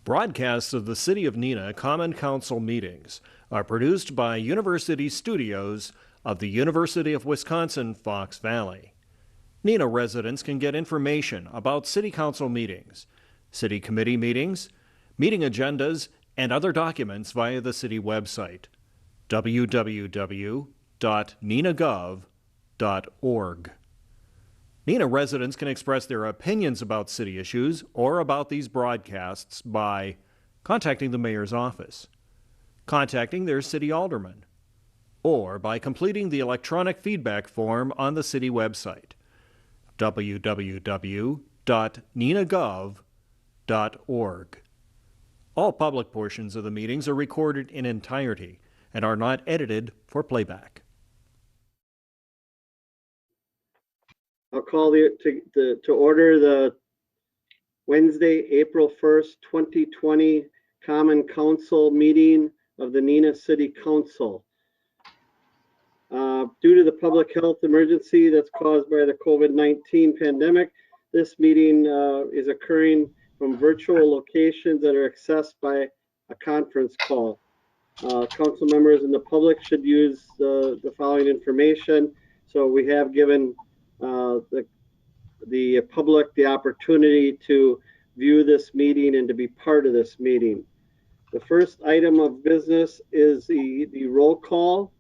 Broadcasts of the City of Neenah Common Council meetings are produced by University Studios of the University of Wisconsin-Fox Valley. Neenah residents can get information about City Council meetings, City Committee meetings, meeting agendas, and other documents via the City website, www.neenahgov.org. Neenah residents can express their opinions about city issues or about these broadcasts by contacting the mayor's office, contacting their city alderman, or by completing the electronic feedback form on the city website, www.neenahgov.org. All public portions of the meetings are recorded in entirety and are not edited for playback. I'll call to order the Wednesday, April 1st, 2020 Common Council meeting of the Neenah City Council. Due to the public health emergency that's caused by the COVID-19 pandemic, this meeting is occurring from virtual locations that are accessed by a conference call. Council members and the public should use the following information. So we have given the public the opportunity to view this meeting and to be part of this meeting. The first item of business is the roll call.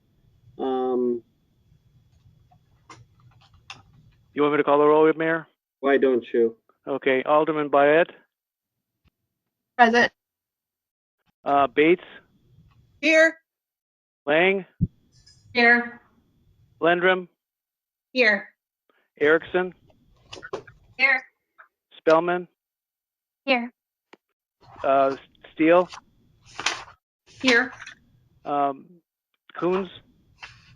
You want me to call the roll, Mayor? Why don't you? Okay, Alderman Bayet. Present. Bates. Here. Lang. Here. Lendrum. Here. Erickson. Here. Spellman. Here. Steele. Here. Coons.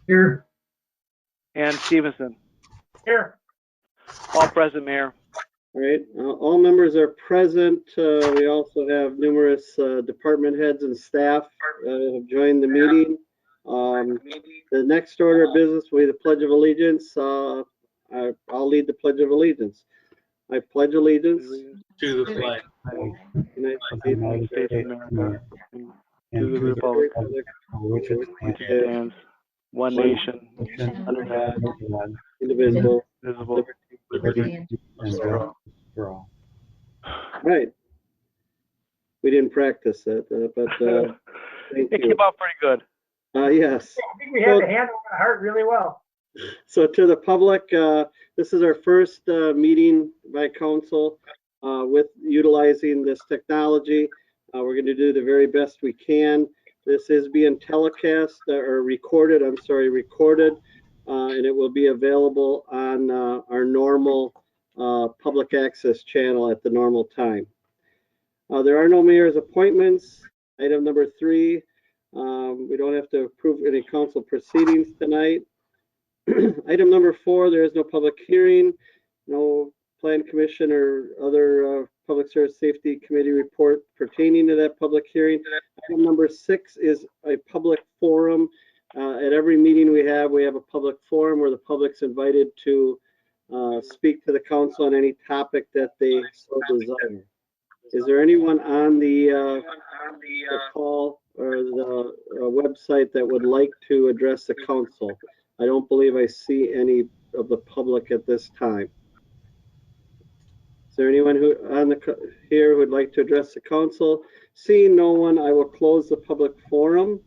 Here. And Stevenson. Here. All present, Mayor. All right, all members are present. We also have numerous department heads and staff have joined the meeting. The next order of business will be the Pledge of Allegiance. I'll lead the Pledge of Allegiance. I pledge allegiance To the flag to the United States States of America, and to the republic for which it which stands one nation, under God, indivisible. visible, liberty, and justice for all. Right. We didn't practice it, but thank It you. came out pretty good. Yes. I think we had the hand on the heart really well. So to the public, this is our first meeting by council with utilizing this technology. We're going to do the very best we can. This is being telecast or recorded, and it will be available on our normal public access channel at the normal time. There are no mayor's appointments. Item number 3, we don't have to approve any council proceedings tonight. Item number 4, there is no public hearing, no plan commission or other public service safety committee report pertaining to that public hearing. Item number 6 is a public forum. At every meeting we have a public forum where the public's invited to speak to the council on any topic that they so desire. Is there anyone on the call or the website that would like to address the council? I don't believe I see any of the public at this time. Is there anyone who here who would like to address the council? Seeing no one, I will close the public forum.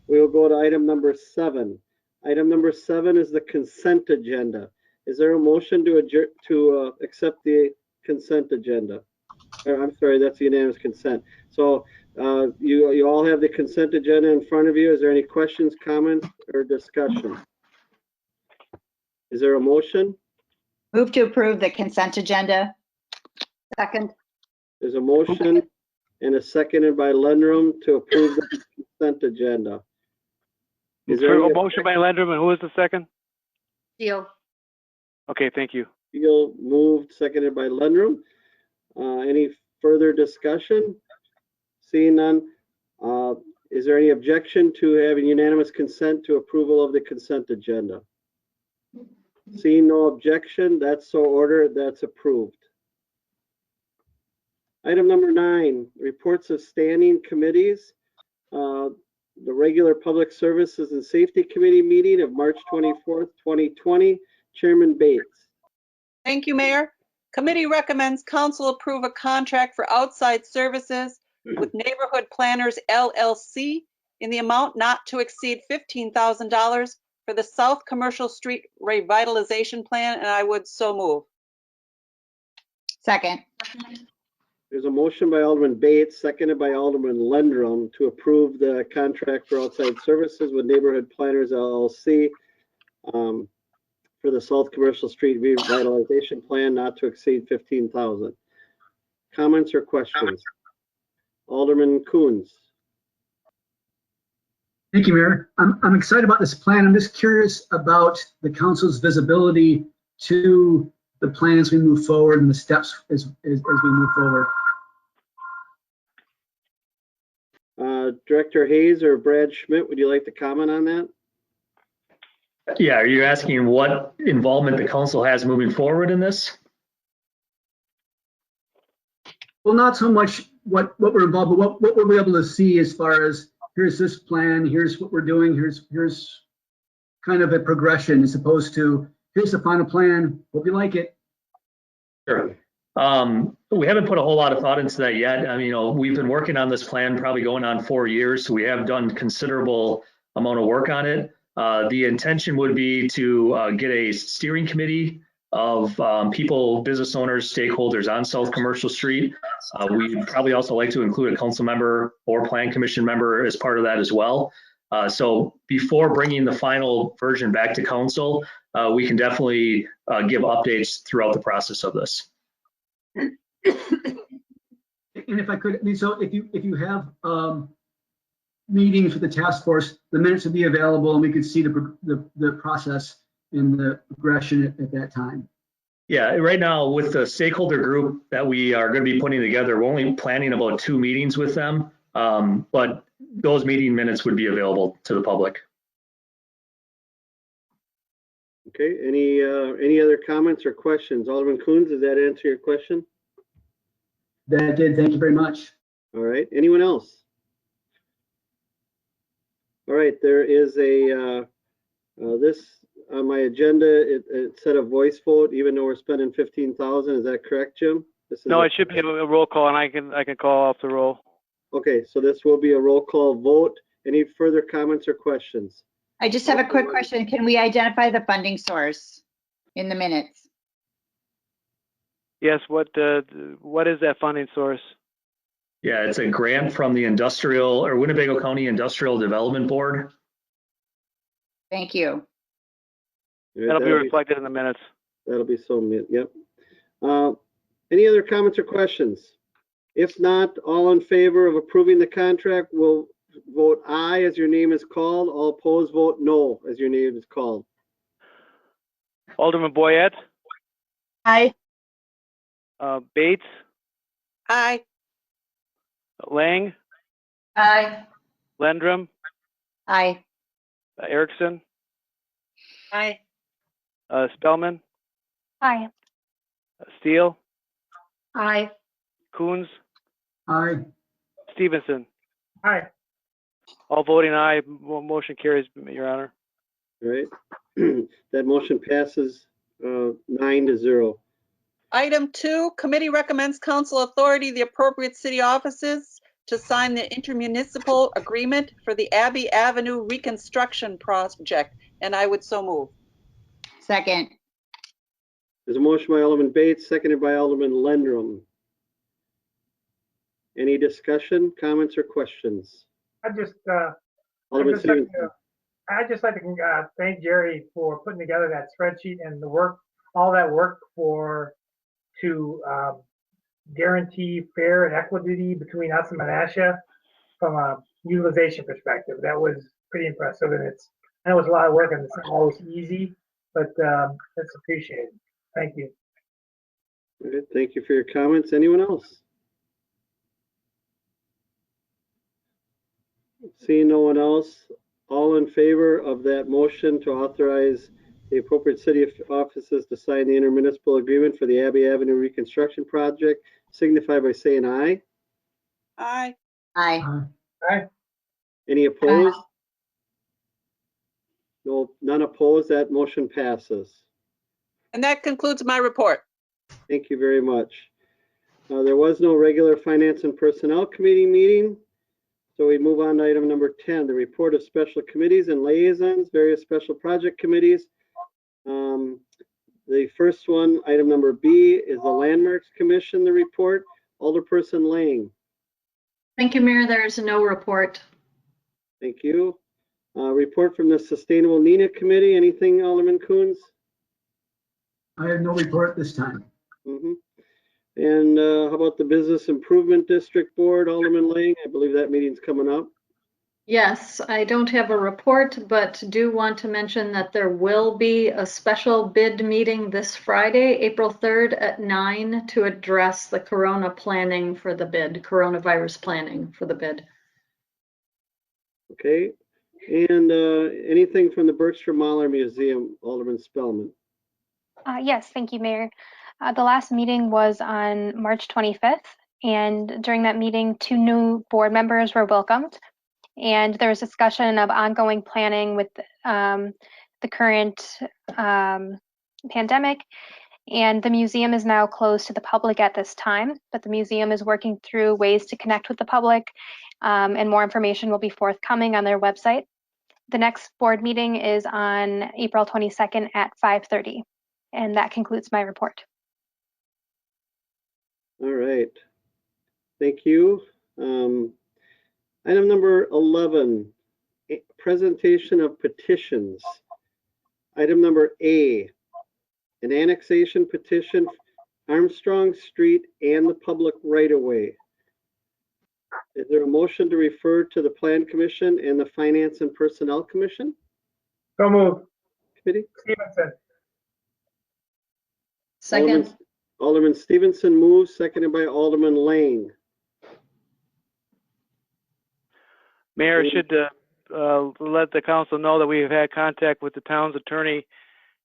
We will go to item number 7. Item number 7 is the consent agenda. Is there a motion to accept the consent agenda? I'm sorry, that's unanimous consent. So you all have the consent agenda in front of you. Is there any questions, comments, or discussion? Is there a motion? Move to approve the consent agenda. Second. There's a motion and a seconded by Lendrum to approve the consent agenda. Is there A motion by Lendrum, and who was the second? Steele. Okay, thank you. Steele moved, seconded by Lendrum. Any further discussion? Seeing none, is there any objection to having unanimous consent to approval of the consent agenda? Seeing no objection, that's so ordered, that's approved. Item number 9, reports of standing committees. The regular Public Services and Safety Committee meeting of March 24th, 2020. Chairman Bates. Thank you, Mayor. Committee recommends council approve a contract for outside services with Neighborhood Planners LLC in the amount not to exceed $15,000 for the South Commercial Street Revitalization Plan, and I would so move. Second. There's a motion by Alderman Bates, seconded by Alderman Lendrum to approve the contract for outside services with Neighborhood Planners LLC for the South Commercial Street Revitalization Plan not to exceed $15,000. Comments or questions? Alderman Coons. Thank you, Mayor. I'm excited about this plan. I'm just curious about the council's visibility to the plan as we move forward and the steps as we move forward. Director Hayes or Brad Schmidt, would you like to comment on that? Yeah, are you asking what involvement the council has moving forward in this? Well, not so much what we're involved, but what we'll be able to see as far as here's this plan, here's what we're doing, here's kind of a progression as opposed to here's the final plan, hope you like it. Sure. We haven't put a whole lot of thought into that yet. I mean, we've been working on this plan probably going on 4 years, so we have done considerable amount of work on it. The intention would be to get a steering committee of people, business owners, stakeholders on South Commercial Street. We'd probably also like to include a council member or plan commission member as part of that as well. So before bringing the final version back to council, we can definitely give updates throughout the process of this. And if I could, I mean, so if you have meetings with the task force, the minutes would be available and we could see the process and the progression at that time. Yeah, right now with the stakeholder group that we are going to be putting together, we're only planning about 2 meetings with them, but those meeting minutes would be available to the public. Okay, any other comments or questions? Alderman Coons, does that answer your question? That did, thank you very much. All right, anyone else? All right, there is a, this on my agenda, it said a voice vote, even though we're spending 15,000, is that correct, Jim? This is No, it should be a roll call, and I can call off the roll. Okay, so this will be a roll call vote. Any further comments or questions? I just have a quick question. Can we identify the funding source in the minutes? Yes, what is that funding source? Yeah, it's a grant from the Winnebago County Industrial Development Board. Thank you. That'll be reflected in the minutes. That'll be so, yep. Any other comments or questions? If not, all in favor of approving the contract will vote aye as your name is called. All opposed vote no as your name is called. Alderman Boyette, Aye. Bates, Aye. Lang, Aye. Lendrum, Aye. Erickson, Aye. Spellman, Aye. Steele, Aye. Coons, Aye. Stevenson. Aye. All voting aye, motion carries, Your Honor. All right, that motion passes 9-0. Item 2, committee recommends council authority the appropriate city offices to sign the intermunicipal agreement for the Abbey Avenue reconstruction project, and I would so move. Second. There's a motion by Alderman Bates, seconded by Alderman Lendrum. Any discussion, comments, or questions? I'd just Alderman like Stevenson. to thank Jerry for putting together that spreadsheet and the work, all that work to guarantee fair and equity between us and Menasha from a utilization perspective. That was pretty impressive, and I know it's a lot of work and it's not always easy, but that's appreciated. Thank you. All right, thank you for your comments. Anyone else? Seeing no one else, all in favor of that motion to authorize the appropriate city offices to sign the intermunicipal agreement for the Abbey Avenue reconstruction project, signify by saying aye. Aye. Aye. Any opposed? No, none opposed. That motion passes. And that concludes my report. Thank you very much. There was no regular Finance and Personnel Committee meeting. So we move on to item number 10, the report of special committees and liaisons, various special project committees. The first one, item number B, is the Landmarks Commission, the report. Alderperson Lang. Thank you, Mayor. There is no report. Thank you. Report from the Sustainable Neenah Committee. Anything, Alderman Coons? I have no report this time. Mhm. And how about the Business Improvement District Board, Alderman Lang? I believe that meeting's coming up. Yes, I don't have a report, but do want to mention that there will be a special bid meeting this Friday, April 3rd at 9 to address the coronavirus planning for the bid. Okay. And anything from the Bergstrom Mahler Museum, Alderman Spellman? Yes, thank you, Mayor. The last meeting was on March 25th, and during that meeting, 2 new board members were welcomed. And there was discussion of ongoing planning with the current pandemic. And the museum is now closed to the public at this time, but the museum is working through ways to connect with the public, and more information will be forthcoming on their website. The next board meeting is on April 22nd at 5:30. And that concludes my report. All right. Thank you. Item number 11, presentation of petitions. Item number A, an annexation petition, Armstrong Street and the public right-of-way. Is there a motion to refer to the Plan Commission and the Finance and Personnel Commission So moved. Committee? Stevenson. Second. Alderman Stevenson moves, seconded by Alderman Lang. Mayor should let the council know that we have had contact with the town's attorney,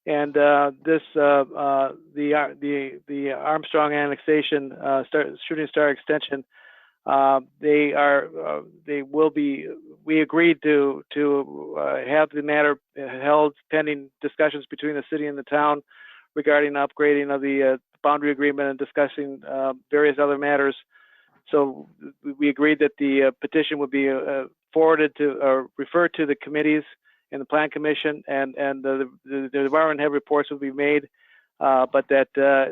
and the Armstrong annexation, Shooting Star extension. We agreed to have the matter held pending discussions between the city and the town regarding upgrading of the boundary agreement and discussing various other matters. So we agreed that the petition would be forwarded to or referred to the committees in the Plan Commission, and the department head reports would be made, but that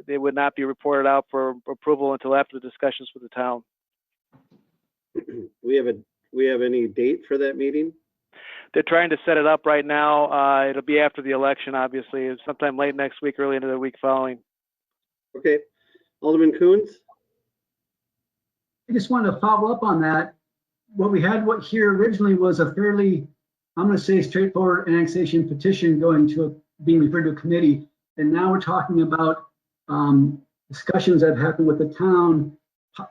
they would not be reported out for approval until after the discussions with the town. We have any date for that meeting? They're trying to set it up right now. It'll be after the election, obviously. It's sometime late next week, early into the week following. Okay. Alderman Coons? I just wanted to follow up on that. What we had here originally was a fairly, I'm going to say, straightforward annexation petition being referred to a committee. And now we're talking about discussions that have happened with the town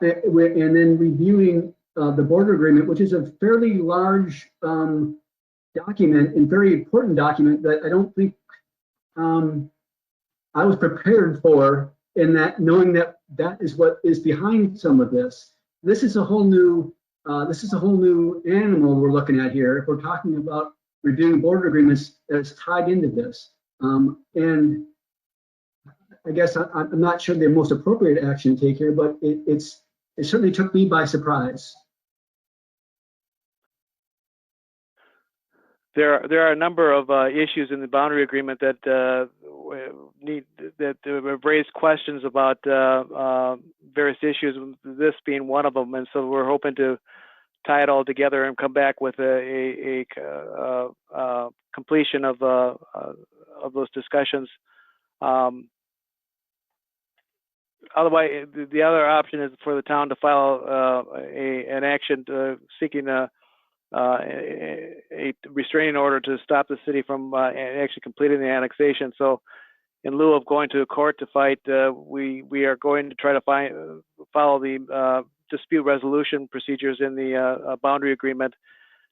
and then reviewing the border agreement, which is a fairly large document and very important document that I don't think I was prepared for, in that knowing that is what is behind some of this. This is a whole new animal we're looking at here. If we're talking about reviewing border agreements that's tied into this, and I guess I'm not sure the most appropriate action to take here, but it certainly took me by surprise. There are a number of issues in the boundary agreement that have raised questions about various issues, this being one of them. And so we're hoping to tie it all together and come back with a completion of those discussions. Otherwise, the other option is for the town to file an action seeking a restraining order to stop the city from actually completing the annexation. So in lieu of going to court to fight, we are going to try to follow the dispute resolution procedures in the boundary agreement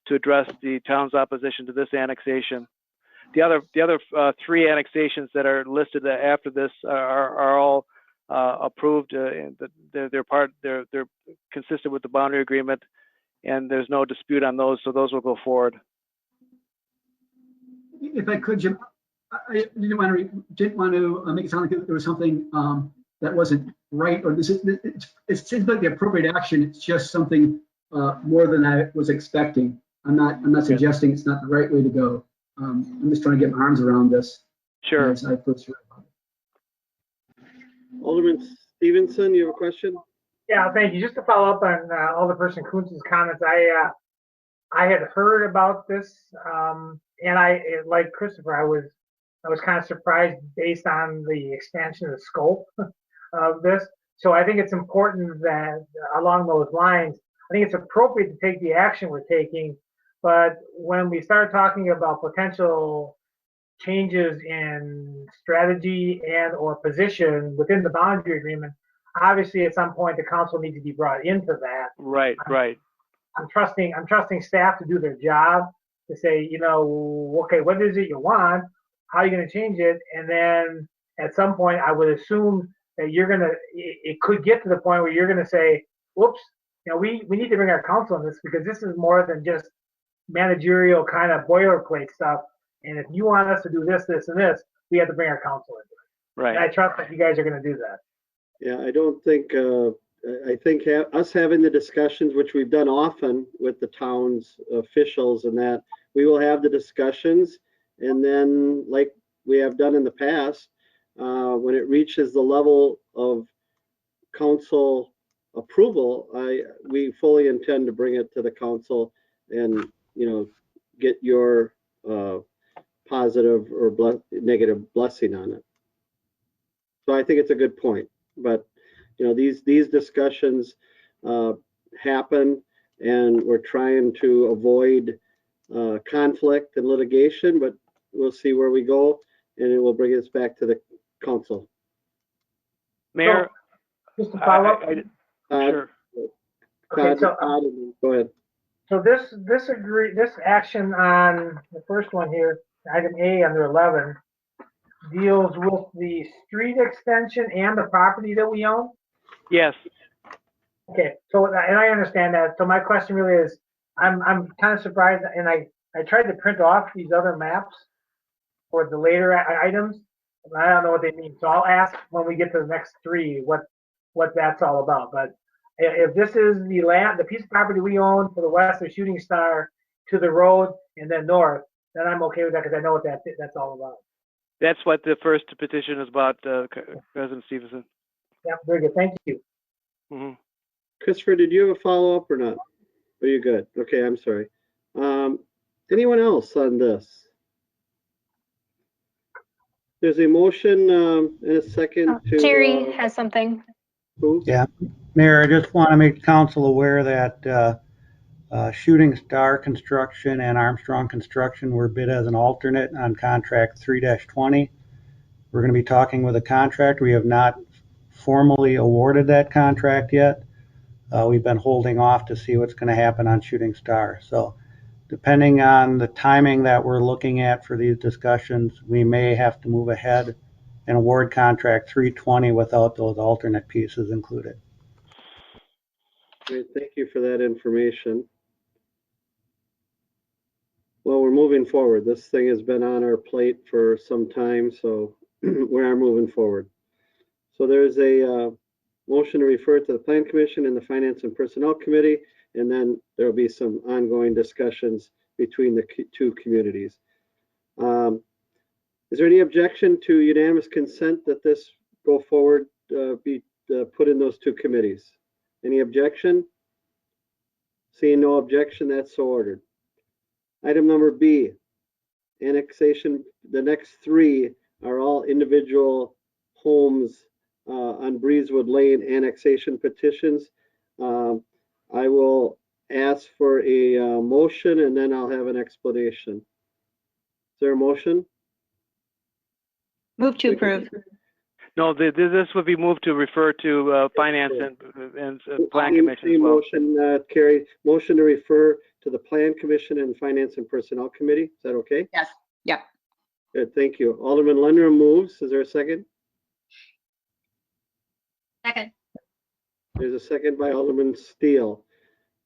to address the town's opposition to this annexation. The other 3 annexations that are listed after this are all approved. And they're consistent with the boundary agreement, and there's no dispute on those, so those will go forward. If I could, Jim, I didn't want to make it sound like there was something that wasn't right, or it seems like the appropriate action. It's just something more than I was expecting. I'm not suggesting it's not the right way to go. I'm just trying to get my arms around this. Sure. As I first heard about it. Alderman Stevenson, you have a question? Yeah, thank you. Just to follow up on Alderperson Kunz's comments, I had heard about this, and like Christopher, I was kind of surprised based on the expansion of the scope of this. So I think it's important that along those lines, I think it's appropriate to take the action we're taking, but when we start talking about potential changes in strategy and or position within the boundary agreement, obviously at some point the council needs to be brought into that. Right. I'm trusting staff to do their job, to say, okay, what is it you want? How are you going to change it? And then at some point, I would assume that it could get to the point where you're going to say, whoops, we need to bring our counsel in this, because this is more than just managerial kind of boilerplate stuff. And if you want us to do this, this, and this, we have to bring our counsel into it. Right. And I trust that you guys are going to do that. Yeah, I don't think, I think us having the discussions, which we've done often with the town's officials, and that we will have the discussions, and then like we have done in the past, when it reaches the level of council approval, we fully intend to bring it to the council and, get your positive or negative blessing on it. So I think it's a good point, but these discussions happen, and we're trying to avoid conflict and litigation, but we'll see where we go, and it will bring us back to the council. Mayor, Just to follow up. sure. Okay, so go ahead. So this action on the first one here, item A under 11, deals with the street extension and the property that we own? Yes. Okay, so, and I understand that. So my question really is, I'm kind of surprised, and I tried to print off these other maps for the later items, and I don't know what they mean. So I'll ask when we get to the next three what that's all about. But if this is the piece of property we own for the west of Shooting Star to the road and then north, then I'm okay with that, because I know what that's all about. That's what the first petition is about, President Stevenson. Yeah, very good. Thank you. Mm-hmm. Christopher, did you have a follow-up or not? Are you good? Okay, I'm sorry. Anyone else on this? There's a motion and a second to... Jerry has something. Who? Yeah, Mayor, I just want to make council aware that Shooting Star Construction and Armstrong Construction were bid as an alternate on contract 3-20. We're going to be talking with a contractor. We have not formally awarded that contract yet. We've been holding off to see what's going to happen on Shooting Star. So depending on the timing that we're looking at for these discussions, we may have to move ahead and award contract 320 without those alternate pieces included. Great, thank you for that information. Well, we're moving forward. This thing has been on our plate for some time, so we are moving forward. So there's a motion to refer to the Plan Commission and the Finance and Personnel Committee, and then there will be some ongoing discussions between the two communities. Is there any objection to unanimous consent that this go forward, be put in those two committees? Any objection? Seeing no objection, that's so ordered. Item number B, annexation. The next three are all individual homes on Breezewood Lane annexation petitions. I will ask for a motion, and then I'll have an explanation. Is there a motion? Move to approve. No, this would be moved to refer to Finance and Plan Commission as well. Motion, Carrie. Motion to refer to the Plan Commission and Finance and Personnel Committee. Is that okay? Yes. Yep. Good, thank you. Alderman Lundgren moves. Is there a second? Second. There's a second by Alderman Steele.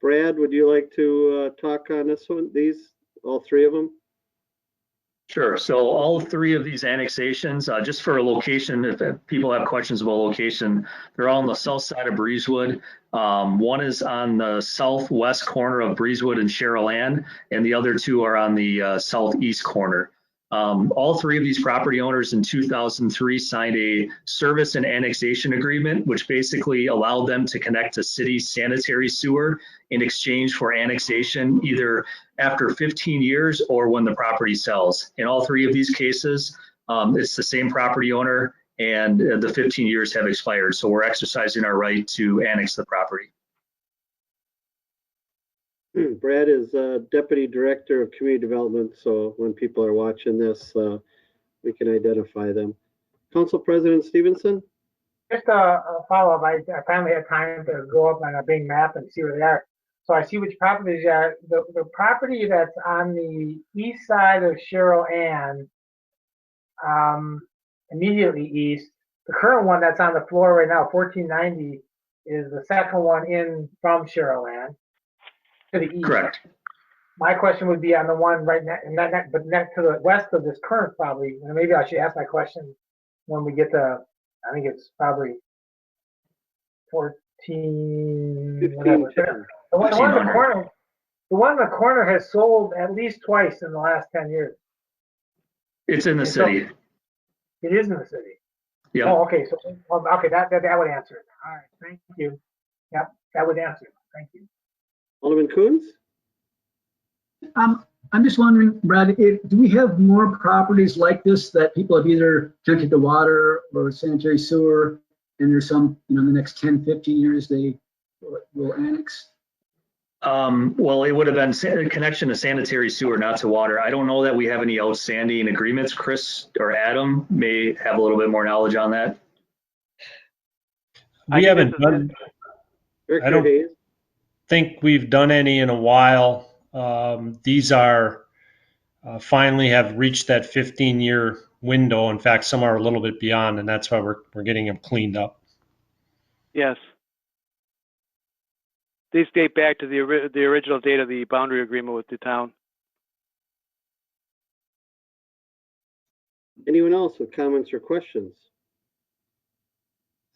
Brad, would you like to talk on this one, all three of them? Sure. So all three of these annexations, just for a location, if people have questions about location, they're all on the south side of Breezewood. One is on the southwest corner of Breezewood and Cheryl Ann, and the other two are on the southeast corner. All three of these property owners in 2003 signed a service and annexation agreement, which basically allowed them to connect to city sanitary sewer in exchange for annexation, either after 15 years or when the property sells. In all three of these cases, it's the same property owner and the 15 years have expired. So we're exercising our right to annex the property. Brad is Deputy Director of Community Development, so when people are watching this, we can identify them. Council President Stevenson? Just a follow-up. I finally had time to go up on a Bing map and see where they are. So I see which properties are. The property that's on the east side of Cheryl Ann, immediately east, the current one that's on the floor right now, 1490, is the second one in from Cheryl Ann to the east. Correct. My question would be on the one right next, but next to the west of this current probably, and maybe I should ask my question when we get to, I think it's probably 14, whatever. The one in the corner has sold at least twice in the last 10 years. It's in the city. It is in the city. Yeah. Oh, okay. So, okay, that would answer it. All right, thank you. Yep, that would answer it. Thank you. Alderman Coons? I'm just wondering, Brad, do we have more properties like this that people have either connected to water or sanitary sewer, and there's some, in the next 10, 15 years they will annex? Well, it would have been a connection to sanitary sewer, not to water. I don't know that we have any outstanding agreements. Chris or Adam may have a little bit more knowledge on that. We haven't done, I don't think we've done any in a while. These are finally have reached that 15-year window. In fact, some are a little bit beyond, and that's why we're getting them cleaned up. Yes. These date back to the original date of the boundary agreement with the town. Anyone else with comments or questions?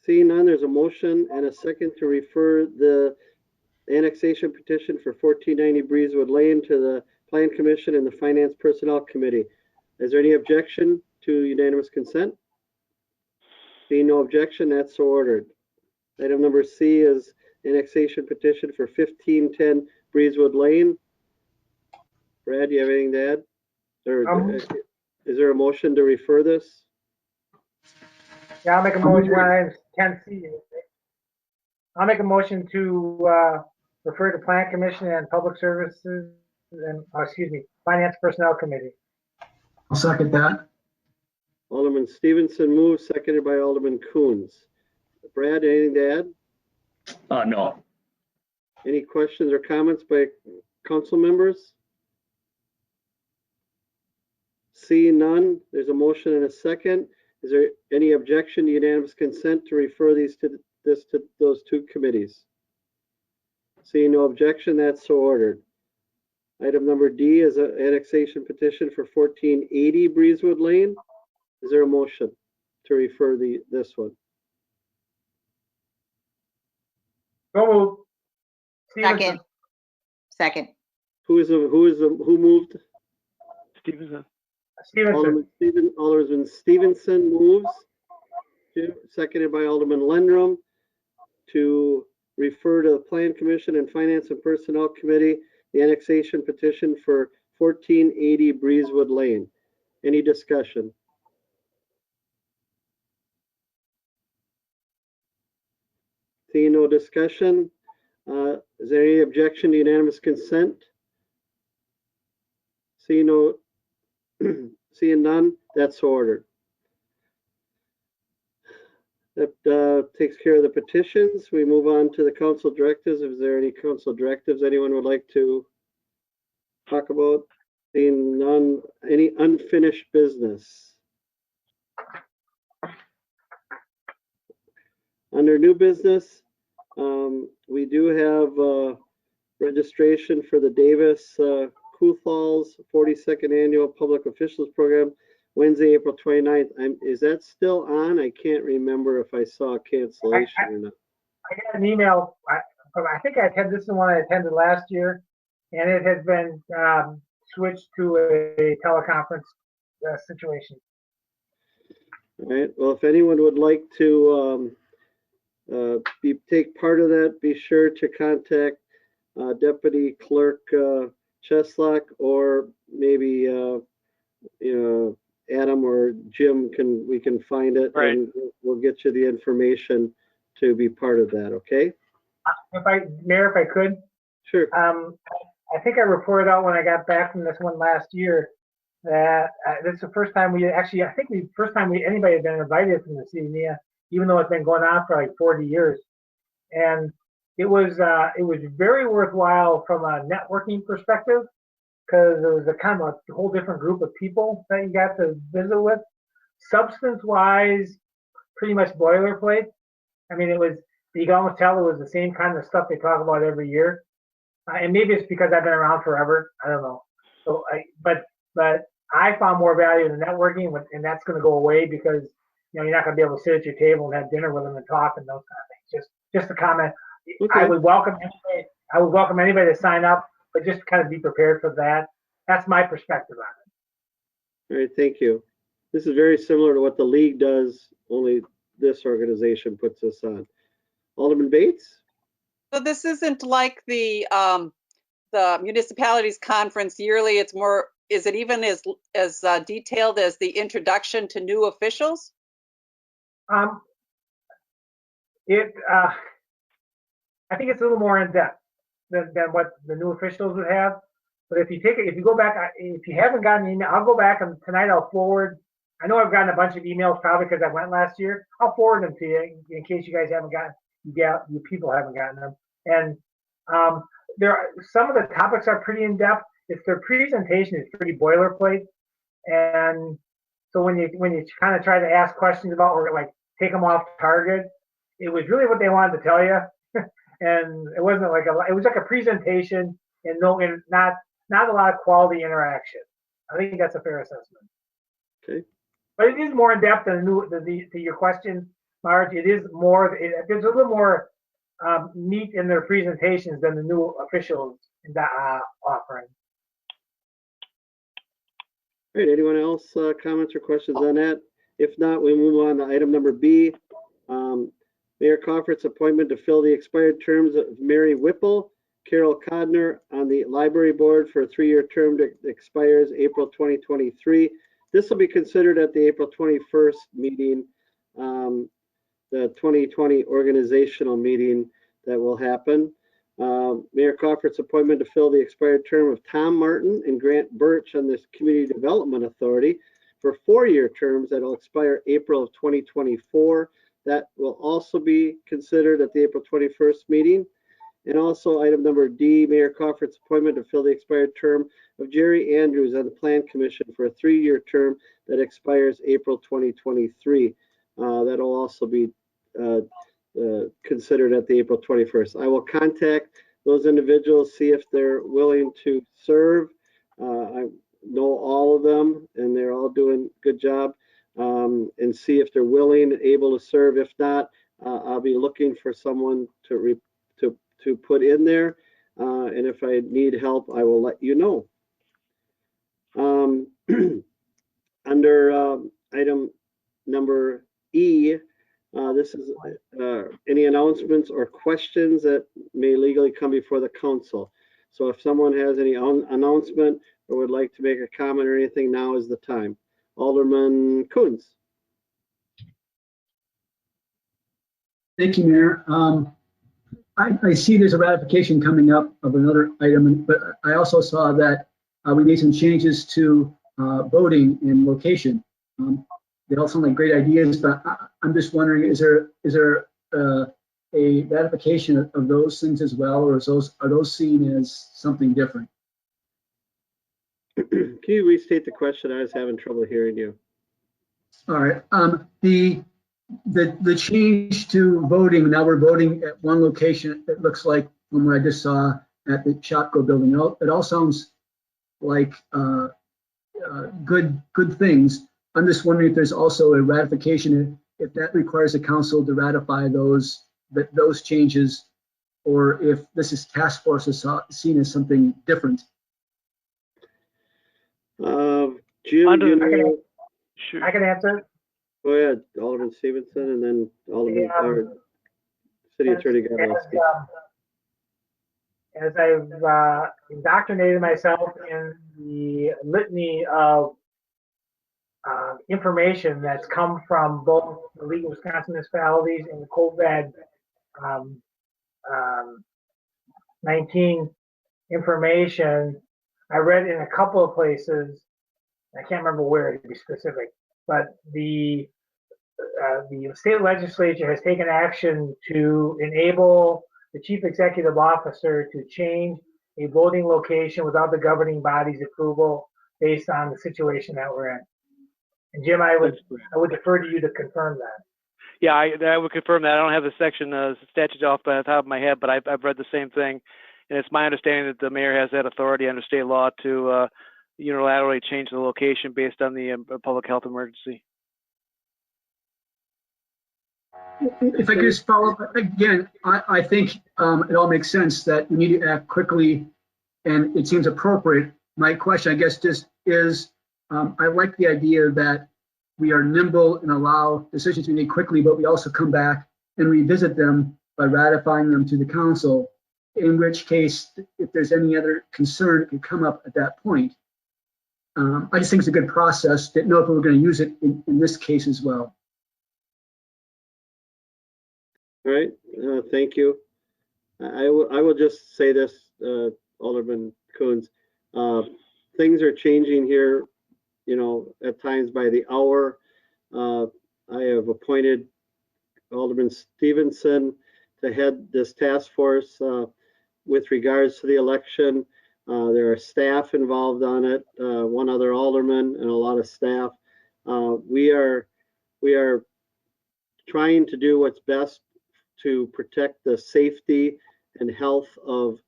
Seeing none, there's a motion and a second to refer the annexation petition for 1490 Breezewood Lane to the Plan Commission and the Finance Personnel Committee. Is there any objection to unanimous consent? Seeing no objection, that's so ordered. Item number C is annexation petition for 1510 Breezewood Lane. Brad, do you have anything to add? Or is there a motion to refer this? Yeah, I'll make a motion on 10C. I'll make a motion to refer to Plan Commission and Public Services and, Finance Personnel Committee. I'll second that. Alderman Stevenson moves, seconded by Alderman Coons. Brad, anything to add? No. Any questions or comments by council members? Seeing none, there's a motion and a second. Is there any objection to unanimous consent to refer these to those two committees? Seeing no objection, that's so ordered. Item number D is an annexation petition for 1480 Breezewood Lane. Is there a motion to refer this one? So moved. Second. Second. Who moved? Stevenson. Alderman Stevenson moves. Seconded by Alderman Lendrum to refer to the Plan Commission and Finance and Personnel Committee the annexation petition for 1480 Breezewood Lane. Any discussion? Seeing no discussion, is there any objection to unanimous consent? Seeing none, that's ordered. That takes care of the petitions. We move on to the council directives. Is there any council directives anyone would like to talk about? Seeing none, any unfinished business? Under new business, we do have registration for the Davis Kuthals 42nd Annual Public Officials Program, Wednesday, April 29th. Is that still on? I can't remember if I saw a cancellation or not. I got an email. I think I attended, this is the one I attended last year, and it has been switched to a teleconference situation. All right. Well, if anyone would like to take part of that, be sure to contact Deputy Clerk Cheslock, or maybe Adam or Jim we can find it, Right. and we'll get you the information to be part of that. Okay. Mayor, if I could, Sure. I think I reported out when I got back from this one last year that this is the first time anybody had been invited from the city of Neenah, even though it's been going on for like 40 years. And it was very worthwhile from a networking perspective, because it was a kind of a whole different group of people that you got to visit with. Substance-wise, pretty much boilerplate. I mean, you can almost tell it was the same kind of stuff they talk about every year. And maybe it's because I've been around forever. I don't know. So, but I found more value in the networking, and that's going to go away because you're not going to be able to sit at your table and have dinner with them and talk and those kind of things. Just a comment. Okay. I would welcome anybody to sign up, but just kind of be prepared for that. That's my perspective on it. All right. Thank you. This is very similar to what the league does, only this organization puts us on. Alderman Bates? So this isn't like the municipalities conference yearly. It's more, is it even as detailed as the introduction to new officials? I think it's a little more in depth than what the new officials would have. But if you go back, if you haven't gotten an email, I'll go back, and tonight I'll forward. I know I've gotten a bunch of emails probably because I went last year. I'll forward them to you in case you guys haven't gotten, you people haven't gotten them. And some of the topics are pretty in depth. It's their presentation is pretty boilerplate, and so when you kind of try to ask questions about, or like take them off target, it was really what they wanted to tell you, and it wasn't like it was like a presentation and not a lot of quality interaction. I think that's a fair assessment. Okay. But it is more in depth than to your question, Marge. It is more. There's a little more meat in their presentations than the new officials in that offering. All right. Anyone else comments or questions on that? If not, we move on to item number B. Mayor Conference appointment to fill the expired terms of Mary Whipple, Carol Codner on the library board for a 3-year term that expires April 2023. This will be considered at the April 21st meeting, the 2020 organizational meeting that will happen. Mayor Conference appointment to fill the expired term of Tom Martin and Grant Birch on this Community Development Authority for 4-year terms that will expire April of 2024. That will also be considered at the April 21st meeting. And also item number D, Mayor Conference appointment to fill the expired term of Jerry Andrews on the Plan Commission for a 3-year term that expires April 2023. That'll also be considered at the April 21st. I will contact those individuals, see if they're willing to serve. I know all of them, and they're all doing a good job, and see if they're willing and able to serve. If not, I'll be looking for someone to put in there, and if I need help, I will let you know. Under item number E, this is any announcements or questions that may legally come before the council. So if someone has any announcement or would like to make a comment or anything, now is the time. Alderman Kunz. Thank you, Mayor. I see there's a ratification coming up of another item, but I also saw that we made some changes to voting and location. They all sound like great ideas, but I'm just wondering, is there a ratification of those things as well, or are those seen as something different? Can you restate the question? I was having trouble hearing you. All right. The the change to voting, now we're voting at one location, it looks like, from what I just saw at the Shopko building. It all sounds like good things. I'm just wondering if there's also a ratification, if that requires the council to ratify those changes, or if this is task force is seen as something different. Jim, Under- you know, Sure. I can answer. go ahead, Alderman Stevenson, and then Alderman, or City Attorney Gadowski. As I've indoctrinated myself in the litany of information that's come from both the League of Wisconsin Municipalities and the COVID 19 information, I read in a couple of places, I can't remember where to be specific, but the state legislature has taken action to enable the chief executive officer to change a voting location without the governing body's approval based on the situation that we're in. And Jim, I would defer to you to confirm that. Yeah, I would confirm that. I don't have the section statute off by the top of my head, but I've read the same thing, and it's my understanding that the mayor has that authority under state law to unilaterally change the location based on the public health emergency. If I could just follow up again, I think it all makes sense that we need to act quickly, and it seems appropriate. My question, I guess, just is, I like the idea that we are nimble and allow decisions to be made quickly, but we also come back and revisit them by ratifying them to the council, in which case, if there's any other concern, it could come up at that point. I just think it's a good process. Didn't know if we were going to use it in this case as well. All right, thank you. I will just say this, Alderman Coons. Things are changing here, at times by the hour. I have appointed Alderman Stevenson to head this task force with regards to the election. There are staff involved on it, one other alderman and a lot of staff. We are trying to do what's best to protect the safety and health of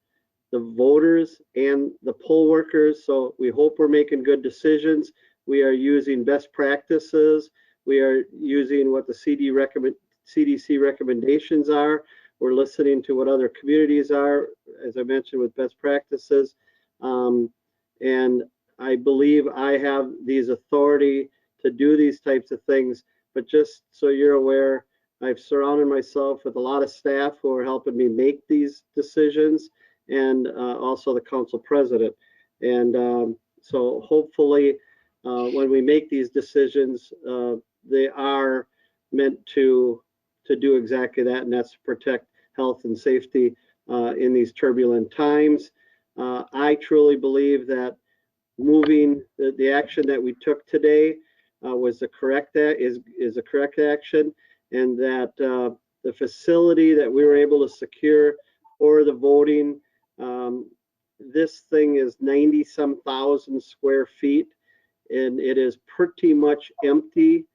the voters and the poll workers. So we hope we're making good decisions. We are using best practices. We are using what the CDC recommendations are. We're listening to what other communities are, as I mentioned, with best practices. And I believe I have these authority to do these types of things. But just so you're aware, I've surrounded myself with a lot of staff who are helping me make these decisions, and also the council president. And so hopefully when we make these decisions, they are meant to do exactly that, and that's to protect health and safety in these turbulent times. I truly believe that moving the action that we took today was the correct is a correct action, and that the facility that we were able to secure for the voting, this thing is 90-some thousand square feet, and it is pretty much empty,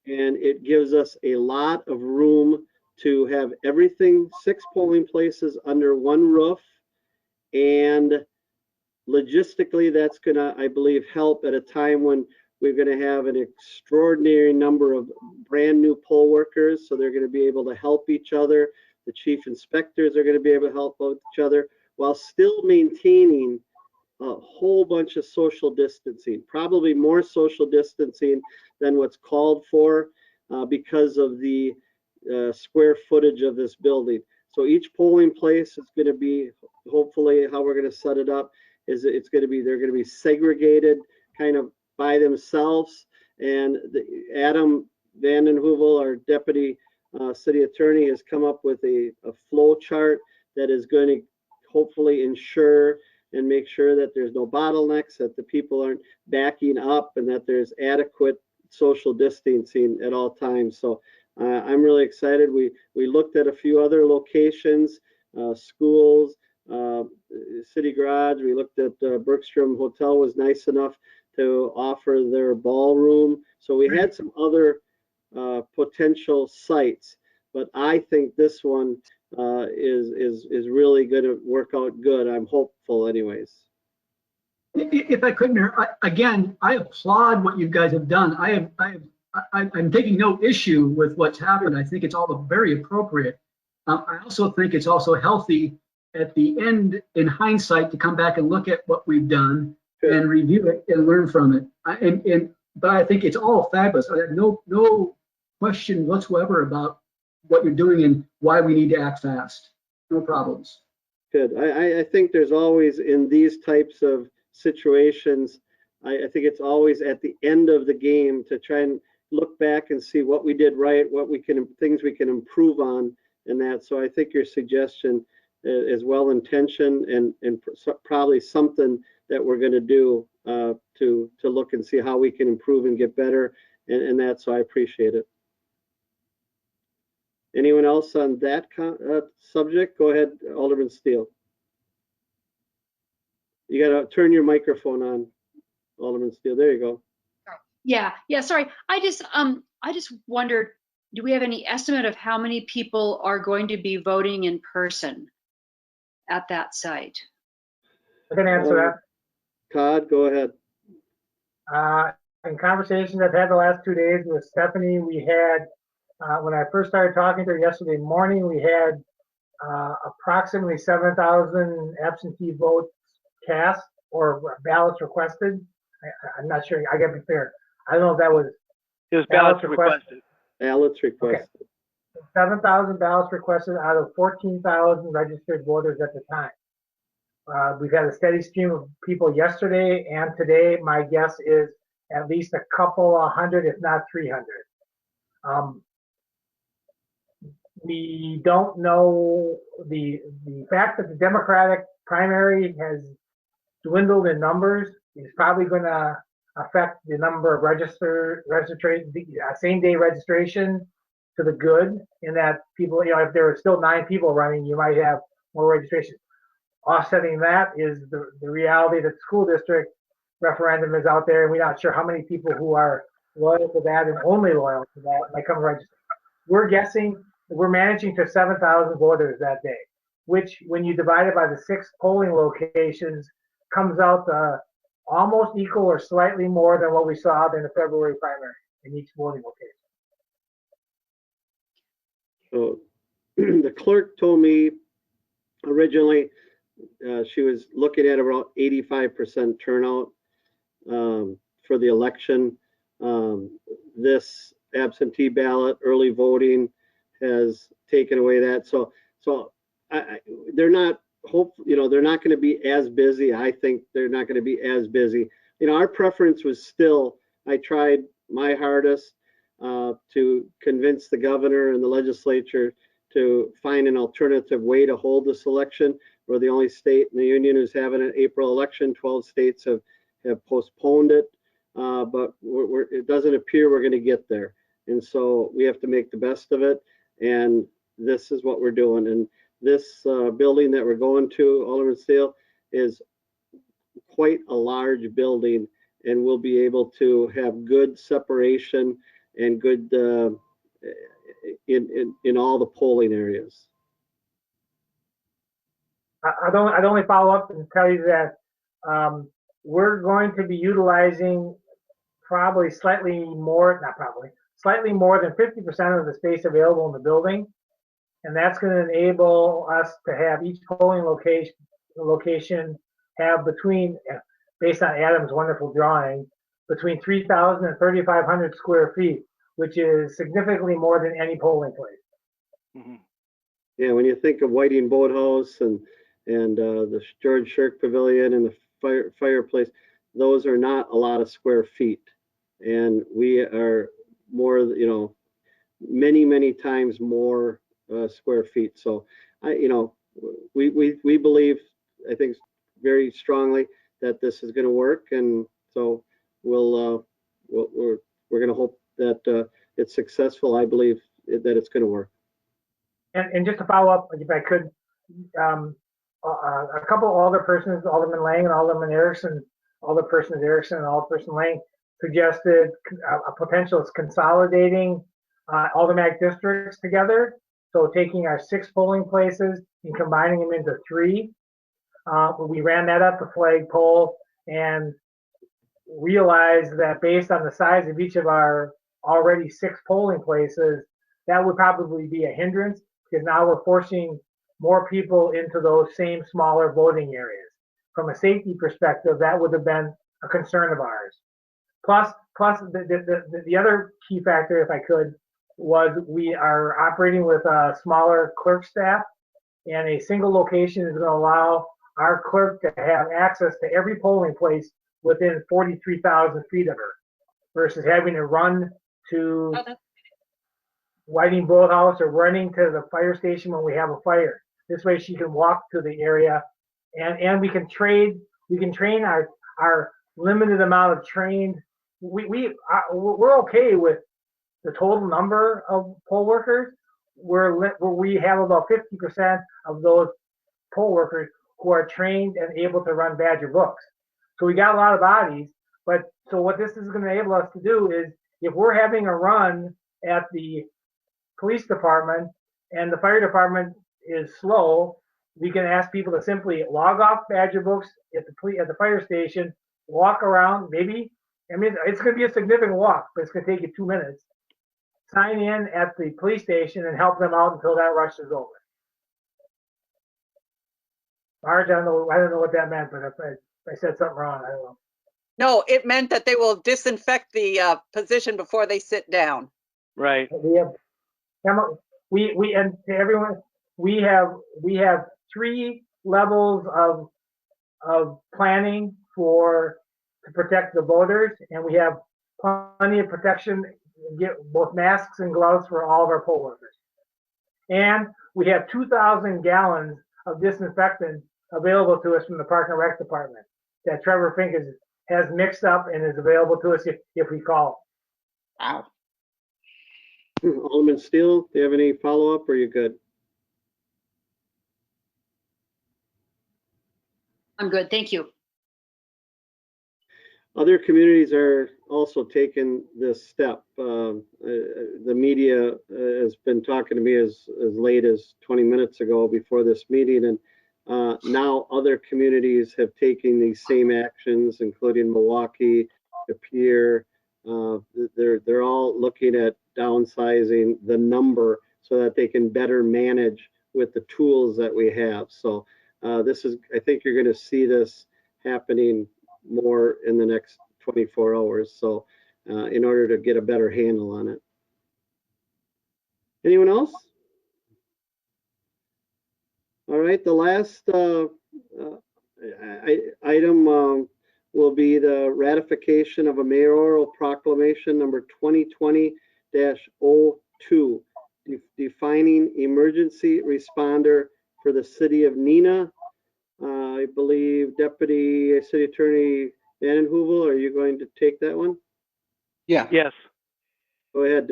and it gives us a lot of room to have everything, 6 polling places under one roof. And logistically, that's gonna, I believe, help at a time when we're going to have an extraordinary number of brand new poll workers, so they're going to be able to help each other. The chief inspectors are going to be able to help each other while still maintaining a whole bunch of social distancing, probably more social distancing than what's called for because of the square footage of this building. So each polling place is going to be, hopefully how we're going to set it up is it's going to be, they're going to be segregated kind of by themselves. And Adam Vanden Heuvel, our deputy city attorney, has come up with a flow chart that is going to hopefully ensure and make sure that there's no bottlenecks, that the people aren't backing up, and that there's adequate social distancing at all times. So I'm really excited. We looked at a few other locations, schools, City Garage. We looked at Bergstrom Hotel was nice enough to offer their ballroom. So we had some other potential sites, but I think this one is really going to work out good. I'm hopeful, anyways. If I could, Mayor, again, I applaud what you guys have done. I'm taking no issue with what's happened. I think it's all very appropriate. I also think it's also healthy at the end, in hindsight, to come back and look at what we've done and review it and learn from it. But I think it's all fabulous. I have no question whatsoever about what you're doing and why we need to act fast. No problems. Good. I think there's always, in these types of situations, I think it's always at the end of the game to try and look back and see what we did right, things we can improve on, and that. So I think your suggestion is well intentioned and probably something that we're going to do to look and see how we can improve and get better, and that. So I appreciate it. Anyone else on that subject? Go ahead, Alderman Steele. You got to turn your microphone on, Alderman Steele. There you go. Yeah, sorry. I just wondered, do we have any estimate of how many people are going to be voting in person at that site? I can answer that. Todd, go ahead. In conversations I've had the last 2 days with Stephanie, we had, when I first started talking to her yesterday morning, we had approximately 7,000 absentee votes cast or ballots requested. I'm not sure. I got to be fair. I don't know if that was. It was ballots requested. Ballots requested. Okay. 7,000 ballots requested out of 14,000 registered voters at the time. We've had a steady stream of people yesterday and today. My guess is at least a couple 100, if not 300. We don't know the fact that the Democratic primary has dwindled in numbers is probably going to affect the number of same day registration to the good, in that people, if there are still 9 people running, you might have more registration. Offsetting that is the reality that the school district referendum is out there, and we're not sure how many people who are loyal to that and only loyal to that might come register. We're guessing we're managing to 7,000 voters that day, which, when you divide it by the 6 polling locations, comes out almost equal or slightly more than what we saw in the February primary in each voting location. So the clerk told me originally she was looking at about 85% turnout for the election. This absentee ballot, early voting has taken away that. So they're not they're not going to be as busy. I think they're not going to be as busy. Our preference was still, I tried my hardest to convince the governor and the legislature to find an alternative way to hold this election. We're the only state in the union who's having an April election. 12 states have postponed it, but it doesn't appear we're going to get there. And so we have to make the best of it. And this is what we're doing. And this building that we're going to, Alderman Steele, is quite a large building, and we'll be able to have good separation and good in all the polling areas. I'd only follow up and tell you that we're going to be utilizing slightly more than 50% of the space available in the building. And that's going to enable us to have each polling location have between, based on Adam's wonderful drawing, between 3,000 and 3,500 square feet, which is significantly more than any polling place. Mm-hmm. Yeah, when you think of Whiting Boathouse and the George Shirk Pavilion and the fireplace, those are not a lot of square feet. And we are more, many times more square feet. So we believe, I think very strongly, that this is going to work, and so we're going to hope that it's successful. I believe that it's going to work. And just to follow up, if I could, a couple alderpersons, Alderman Lang and Alderman Erickson, Alderperson Erickson and Alderperson Lang, suggested a potential is consolidating aldermanic districts together. So taking our 6 polling places and combining them into 3. We ran that up the flagpole and realized that based on the size of each of our already 6 polling places, that would probably be a hindrance because now we're forcing more people into those same smaller voting areas. From a safety perspective, that would have been a concern of ours. Plus the other key factor, if I could, was we are operating with a smaller clerk staff, and a single location is going to allow our clerk to have access to every polling place within 43,000 feet of her, versus having to run to Whiting Boathouse or running to the fire station when we have a fire. This way she can walk to the area, and we can train our limited amount of trained. We're okay with the total number of poll workers. We have about 50% of those poll workers who are trained and able to run Badger books. So we got a lot of bodies, but so what this is going to enable us to do is, if we're having a run at the police department and the fire department is slow, we can ask people to simply log off Badger books at the fire station, walk around, maybe, I mean, it's going to be a significant walk, but it's going to take you 2 minutes. Sign in at the police station and help them out until that rush is over. Marge, I don't know what that meant, but if I said something wrong, I don't know. No, it meant that they will disinfect the position before they sit down. Right. We and to everyone, we have 3 levels of planning to protect the voters, and we have plenty of protection, get both masks and gloves for all of our poll workers. And we have 2,000 gallons of disinfectant available to us from the Park and Rec Department that Trevor Fink has mixed up and is available to us if we call. Wow. Alderman Steele, do you have any follow-up, or are you good? I'm good, thank you. Other communities are also taking this step. The media has been talking to me as late as 20 minutes ago before this meeting, and now other communities have taken these same actions, including Milwaukee, Lapeer. They're all looking at downsizing the number so that they can better manage with the tools that we have. So I think you're going to see this happening more in the next 24 hours. So in order to get a better handle on it. Anyone else? All right, the last item will be the ratification of a mayoral proclamation number 2020-02, defining emergency responder for the city of Neenah. I believe Deputy City Attorney Vanden Heuvel, are you going to take that one? Yeah. Yes. Go ahead,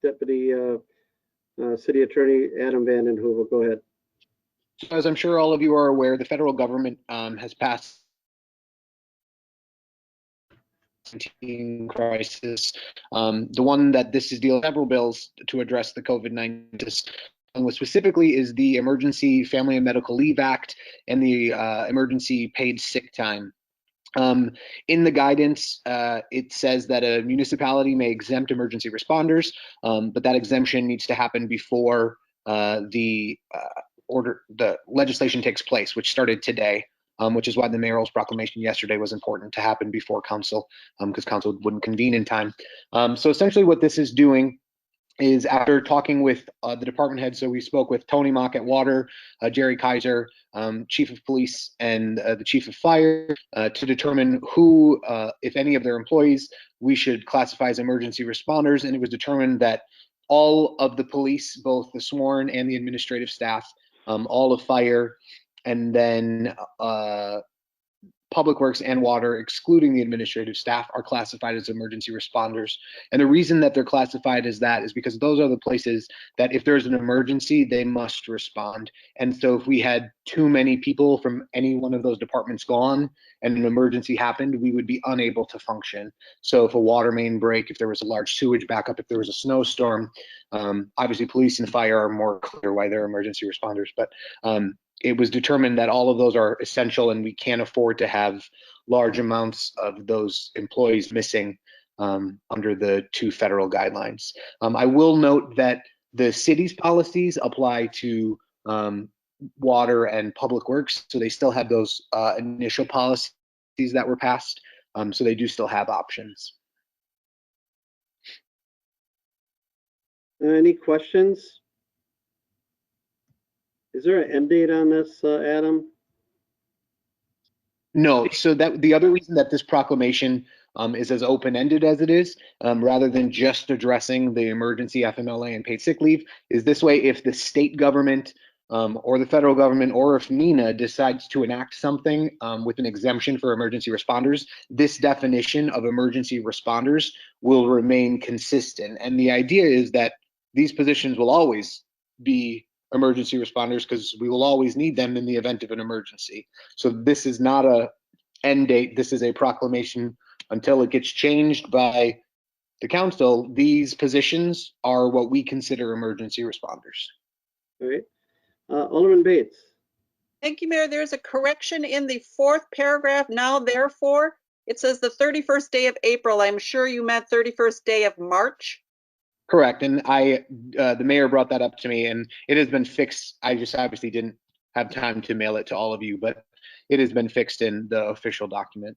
Deputy City Attorney Adam Vanden Heuvel, go ahead. As I'm sure all of you are aware, the federal government has passed crisis. The one that this is dealing several bills to address the COVID-19. Specifically is the Emergency Family and Medical Leave Act and the Emergency Paid Sick Time. In the guidance, it says that a municipality may exempt emergency responders, but that exemption needs to happen before the legislation takes place, which started today, which is why the mayoral's proclamation yesterday was important to happen before council, because council wouldn't convene in time. So essentially what this is doing is, after talking with the department heads, so we spoke with Tony Mock at Water, Jerry Kaiser, Chief of Police, and the Chief of Fire, to determine who, if any of their employees, we should classify as emergency responders. And it was determined that all of the police, both the sworn and the administrative staff, all of fire, and then Public Works and Water, excluding the administrative staff, are classified as emergency responders. And the reason that they're classified as that is because those are the places that if there's an emergency, they must respond. And so if we had too many people from any one of those departments gone and an emergency happened, we would be unable to function. So if a water main break, if there was a large sewage backup, if there was a snowstorm, obviously police and fire are more clear why they're emergency responders, but it was determined that all of those are essential and we can't afford to have large amounts of those employees missing under the 2 federal guidelines. I will note that the city's policies apply to water and public works, so they still have those initial policies that were passed, so they do still have options. Any questions? Is there an end date on this, Adam? No, so that the other reason that this proclamation is as open-ended as it is, rather than just addressing the emergency FMLA and paid sick leave, is this way, if the state government or the federal government, or if NENA decides to enact something with an exemption for emergency responders, this definition of emergency responders will remain consistent. And the idea is that these positions will always be emergency responders because we will always need them in the event of an emergency. So this is not a end date. This is a proclamation until it gets changed by the council. These positions are what we consider emergency responders. All right. Alderman Bates. Thank you, Mayor. There's a correction in the 4th paragraph. Now, therefore, it says the 31st day of April. I'm sure you meant 31st day of March. Correct, and the mayor brought that up to me, and it has been fixed. I just obviously didn't have time to mail it to all of you, but it has been fixed in the official document.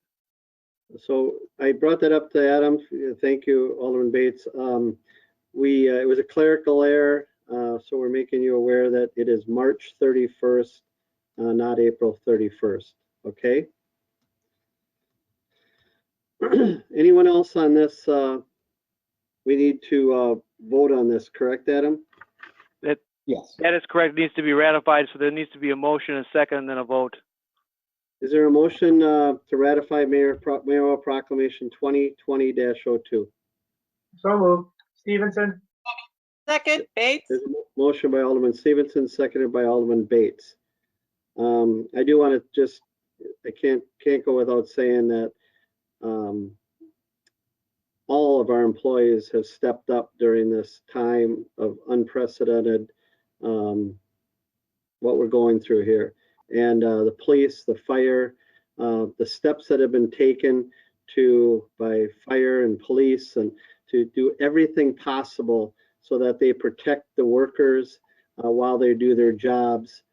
So I brought that up to Adam. Thank you, Alderman Bates. It was a clerical error, so we're making you aware that it is March 31st, not April 31st. Okay. Anyone else on this? We need to vote on this, correct, Adam? Yes. That is correct. It needs to be ratified, so there needs to be a motion, a second, and then a vote. Is there a motion to ratify Mayoral Proclamation 2020-02? So moved. Stevenson. Second, Bates. There's a motion by Alderman Stevenson, seconded by Alderman Bates. I do want to just, I can't go without saying that all of our employees have stepped up during this time of unprecedented what we're going through here. And the police, the fire, the steps that have been taken by fire and police and to do everything possible so that they protect the workers while they do their jobs.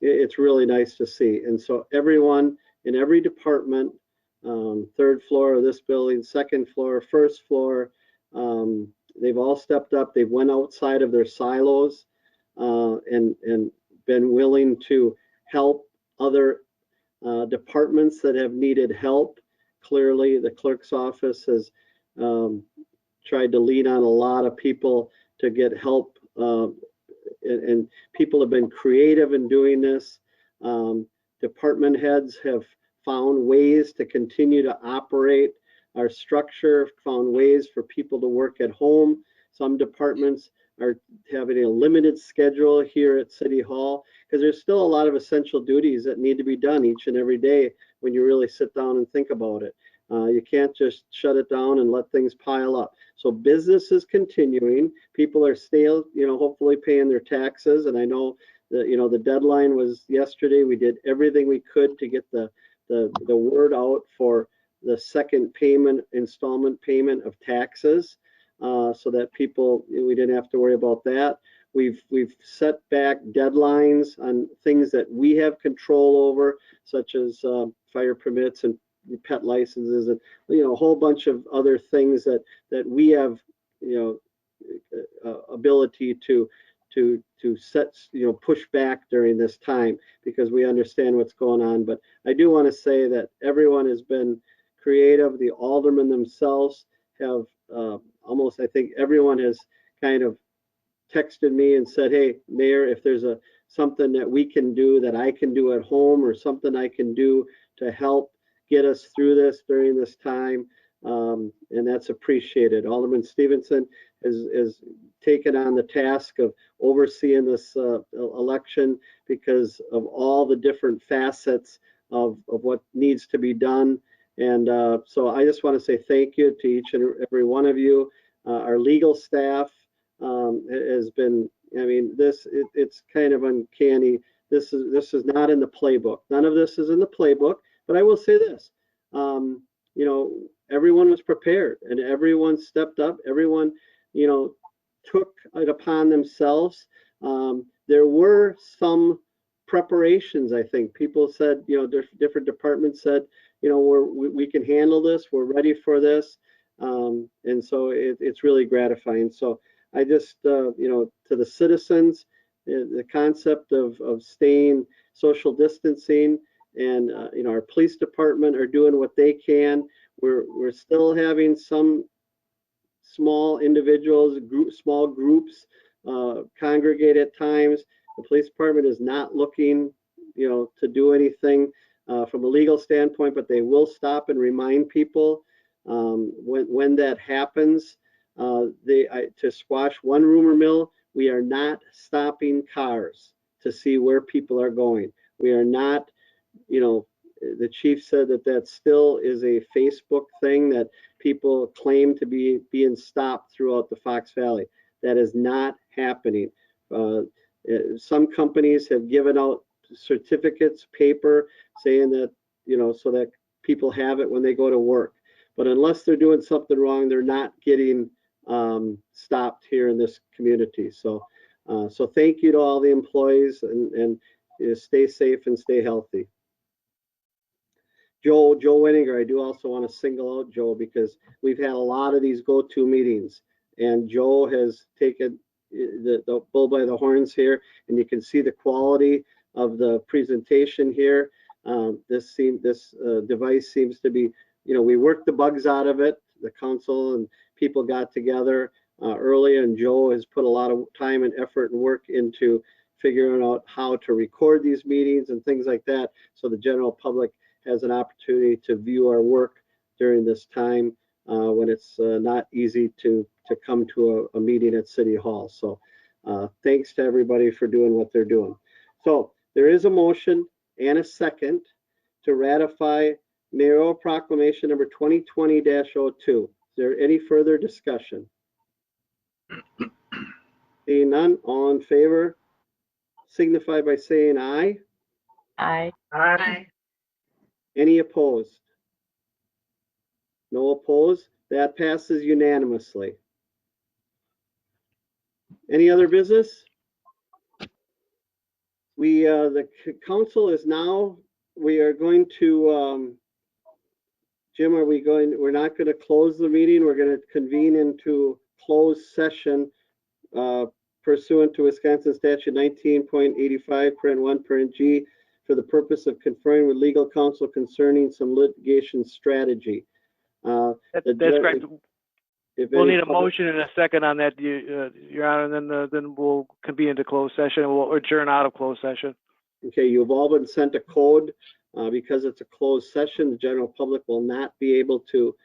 It's really nice to see. And so everyone in every department, 3rd floor of this building, 2nd floor, 1st floor, they've all stepped up. They've went outside of their silos and been willing to help other departments that have needed help. Clearly, the clerk's office has tried to lean on a lot of people to get help, and people have been creative in doing this. Department heads have found ways to continue to operate our structure, found ways for people to work at home. Some departments are having a limited schedule here at City Hall because there's still a lot of essential duties that need to be done each and every day when you really sit down and think about it. You can't just shut it down and let things pile up. So business is continuing. People are still, hopefully paying their taxes. And I know that, the deadline was yesterday. We did everything we could to get the word out for the second installment payment of taxes, so that we didn't have to worry about that. We've set back deadlines on things that we have control over, such as fire permits and pet licenses, and a whole bunch of other things that we have ability to set push back during this time because we understand what's going on. But I do want to say that everyone has been creative. The aldermen themselves have I think everyone has kind of texted me and said, hey, Mayor, if there's something that we can do, that I can do at home, or something I can do to help get us through this during this time. And that's appreciated. Alderman Stevenson has taken on the task of overseeing this election because of all the different facets of what needs to be done. And so I just want to say thank you to each and every one of you. Our legal staff has been, I mean, it's kind of uncanny. This is not in the playbook. None of this is in the playbook, but I will say this, you know, everyone was prepared and everyone stepped up. Everyone, you know, took it upon themselves. There were some preparations, I think. People said, you know, different departments said, you know, we can handle this. We're ready for this. And so it's really gratifying. So I just, you know, to the citizens, the concept of staying social distancing, and you know, our police department are doing what they can. We're still having some small individuals, small groups congregate at times. The police department is not looking, you know, to do anything from a legal standpoint, but they will stop and remind people when that happens. To squash one rumor mill, we are not stopping cars to see where people are going. We are not, you know, the chief said that still is a Facebook thing that people claim to be being stopped throughout the Fox Valley. That is not happening. Some companies have given out certificates, paper, saying that, you know, so that people have it when they go to work. But unless they're doing something wrong, they're not getting stopped here in this community. So, so thank you to all the employees, and stay safe and stay healthy. Joe Winninger, I do also want to single out Joe because we've had a lot of these go-to meetings, and Joe has taken the bull by the horns here, and you can see the quality of the presentation here. This device seems to be, you know, we worked the bugs out of it. The council and people got together early, and Joe has put a lot of time and effort and work into figuring out how to record these meetings and things like that, so the general public has an opportunity to view our work during this time when it's not easy to come to a meeting at City Hall. So thanks to everybody for doing what they're doing. So there is a motion and a second to ratify mayoral proclamation number 2020-02. Is there any further discussion? Seeing none, all in favor signify by saying aye. Aye. Aye. Any opposed? No opposed. That passes unanimously. Any other business? The council is now, we are going to, Jim, we're not going to close the meeting. We're going to convene into closed session pursuant to Wisconsin statute 19.85(1) for the purpose of conferring with legal counsel concerning some litigation strategy. That's correct. We'll need a motion and a second on that, Your Honor, and then we'll convene into closed session, and we'll adjourn out of closed session. Okay, you've all been sent a code. Because it's a closed session, the general public will not be able to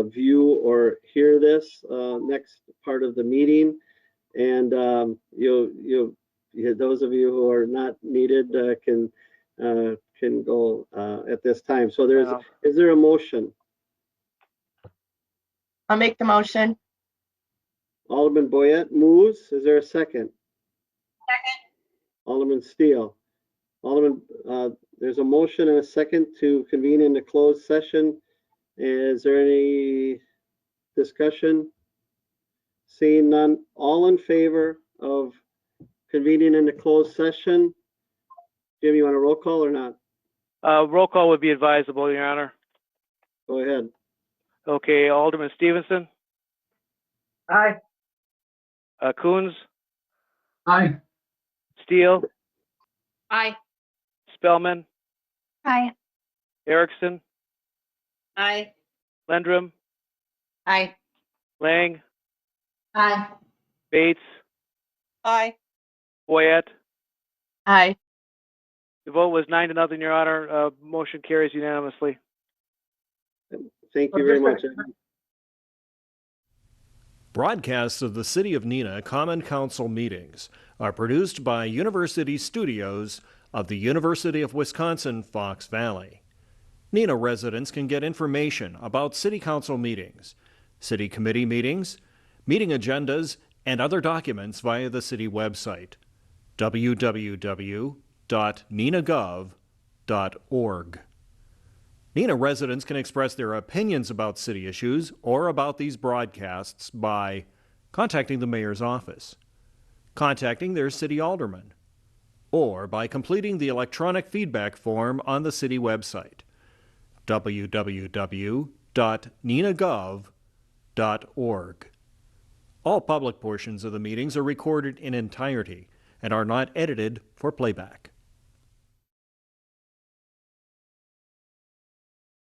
view or hear this next part of the meeting. And those of you who are not needed can go at this time. So is there a motion? I'll make the motion. Alderman Boyette moves. Is there a second? Second. Alderman Steele. Alderman, there's a motion and a second to convene into closed session. Is there any discussion? Seeing none, all in favor of convening into closed session? Jim, you want a roll call or not? Roll call would be advisable, Your Honor. Go ahead. Okay, Alderman Stevenson. Aye. Coons. Aye. Steele. Aye. Spellman. Aye. Erickson. Aye. Lendrum. Aye. Lang. Aye. Bates. Aye. Boyette. Aye. The vote was 9-0, Your Honor. Motion carries unanimously. Thank you very much. Broadcasts of the City of Neenah Common Council meetings are produced by University Studios of the University of Wisconsin-Fox Valley. Neenah residents can get information about City Council meetings, City Committee meetings, meeting agendas, and other documents via the City website, www.neenahgov.org. Neenah residents can express their opinions about city issues or about these broadcasts by contacting the mayor's office, contacting their city alderman, or by completing the electronic feedback form on the city website, www.neenahgov.org. All public portions of the meetings are recorded in entirety and are not edited for playback.